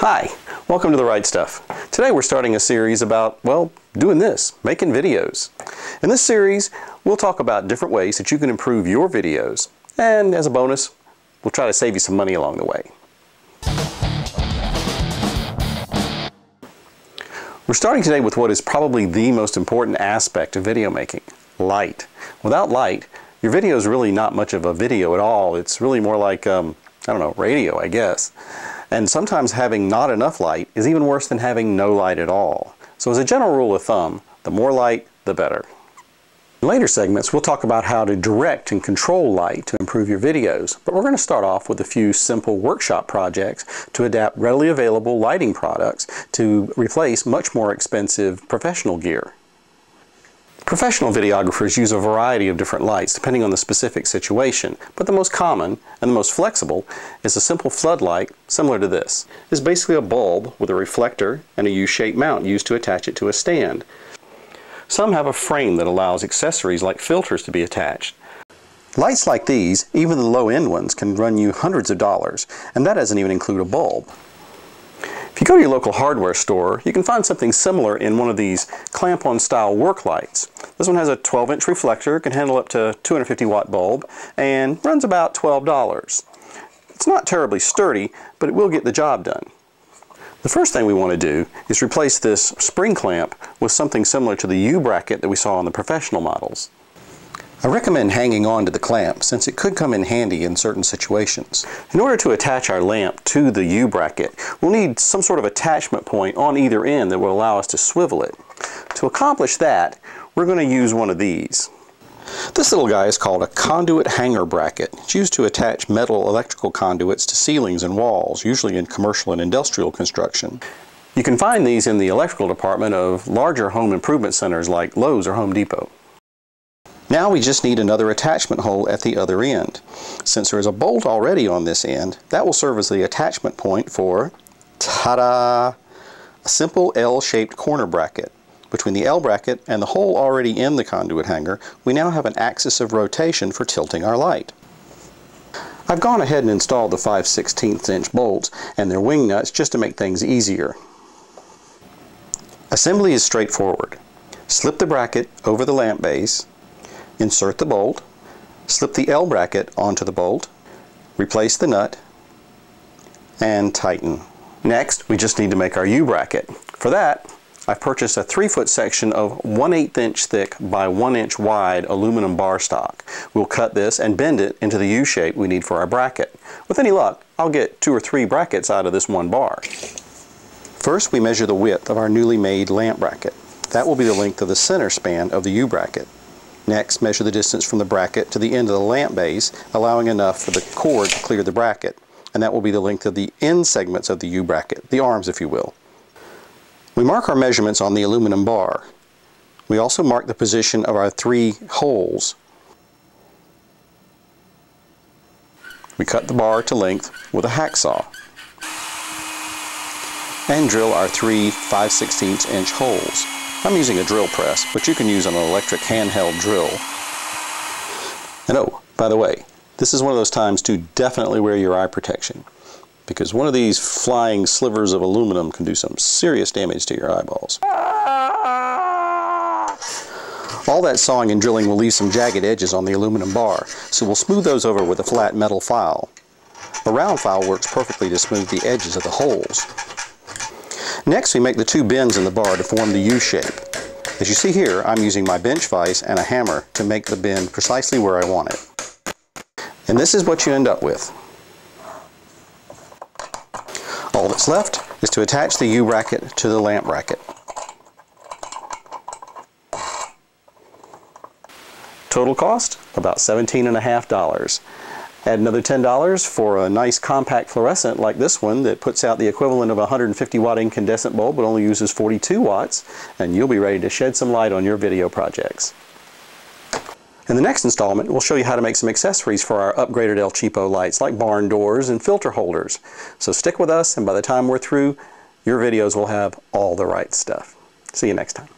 Hi, welcome to the WrightStuff. Today we're starting a series about, well, doing this, making videos. In this series, we'll talk about different ways that you can improve your videos, and as a bonus, we'll try to save you some money along the way. We're starting today with what is probably the most important aspect of video making, light. Without light, your video is really not much of a video at all. It's really more like, I don't know, radio, I guess. And sometimes having not enough light is even worse than having no light at all. So as a general rule of thumb, the more light, the better. In later segments, we'll talk about how to direct and control light to improve your videos, but we're going to start off with a few simple workshop projects to adapt readily available lighting products to replace much more expensive professional gear. Professional videographers use a variety of different lights depending on the specific situation, but the most common and the most flexible is a simple floodlight similar to this. It's basically a bulb with a reflector and a U-shaped mount used to attach it to a stand. Some have a frame that allows accessories like filters to be attached. Lights like these, even the low-end ones, can run you hundreds of dollars, and that doesn't even include a bulb. If you go to your local hardware store, you can find something similar in one of these clamp-on style work lights. This one has a 12-inch reflector, can handle up to 250-watt bulb, and runs about $12. It's not terribly sturdy, but it will get the job done. The first thing we want to do is replace this spring clamp with something similar to the U-bracket that we saw on the professional models. I recommend hanging on to the clamp since it could come in handy in certain situations. In order to attach our lamp to the U-bracket, we'll need some sort of attachment point on either end that will allow us to swivel it. To accomplish that, we're going to use one of these. This little guy is called a conduit hanger bracket. It's used to attach metal electrical conduits to ceilings and walls, usually in commercial and industrial construction. You can find these in the electrical department of larger home improvement centers like Lowe's or Home Depot. Now we just need another attachment hole at the other end. Since there is a bolt already on this end, that will serve as the attachment point for, ta-da, a simple L-shaped corner bracket. Between the L bracket and the hole already in the conduit hanger, we now have an axis of rotation for tilting our light. I've gone ahead and installed the 5/16 inch bolts and their wing nuts just to make things easier. Assembly is straightforward. Slip the bracket over the lamp base, insert the bolt, slip the L bracket onto the bolt, replace the nut, and tighten. Next, we just need to make our U bracket. For that, I've purchased a 3-foot section of 1/8 inch thick by 1 inch wide aluminum bar stock. We'll cut this and bend it into the U shape we need for our bracket. With any luck, I'll get 2 or 3 brackets out of this one bar. First, we measure the width of our newly made lamp bracket. That will be the length of the center span of the U bracket. Next, measure the distance from the bracket to the end of the lamp base, allowing enough for the cord to clear the bracket. And that will be the length of the end segments of the U bracket, the arms if you will. We mark our measurements on the aluminum bar. We also mark the position of our 3 holes. We cut the bar to length with a hacksaw and drill our 3 5/16 inch holes. I'm using a drill press, but you can use an electric handheld drill. And oh, by the way, this is one of those times to definitely wear your eye protection, because one of these flying slivers of aluminum can do some serious damage to your eyeballs. All that sawing and drilling will leave some jagged edges on the aluminum bar, so we'll smooth those over with a flat metal file. A round file works perfectly to smooth the edges of the holes. Next, we make the 2 bends in the bar to form the U shape. As you see here, I'm using my bench vise and a hammer to make the bend precisely where I want it. And this is what you end up with. All that's left is to attach the U bracket to the lamp bracket. Total cost, about $17.50. Add another $10 for a nice compact fluorescent like this one that puts out the equivalent of a 150-watt incandescent bulb but only uses 42 watts, and you'll be ready to shed some light on your video projects. In the next installment, we'll show you how to make some accessories for our upgraded El Cheapo lights like barn doors and filter holders. So stick with us, and by the time we're through, your videos will have all the right stuff. See you next time.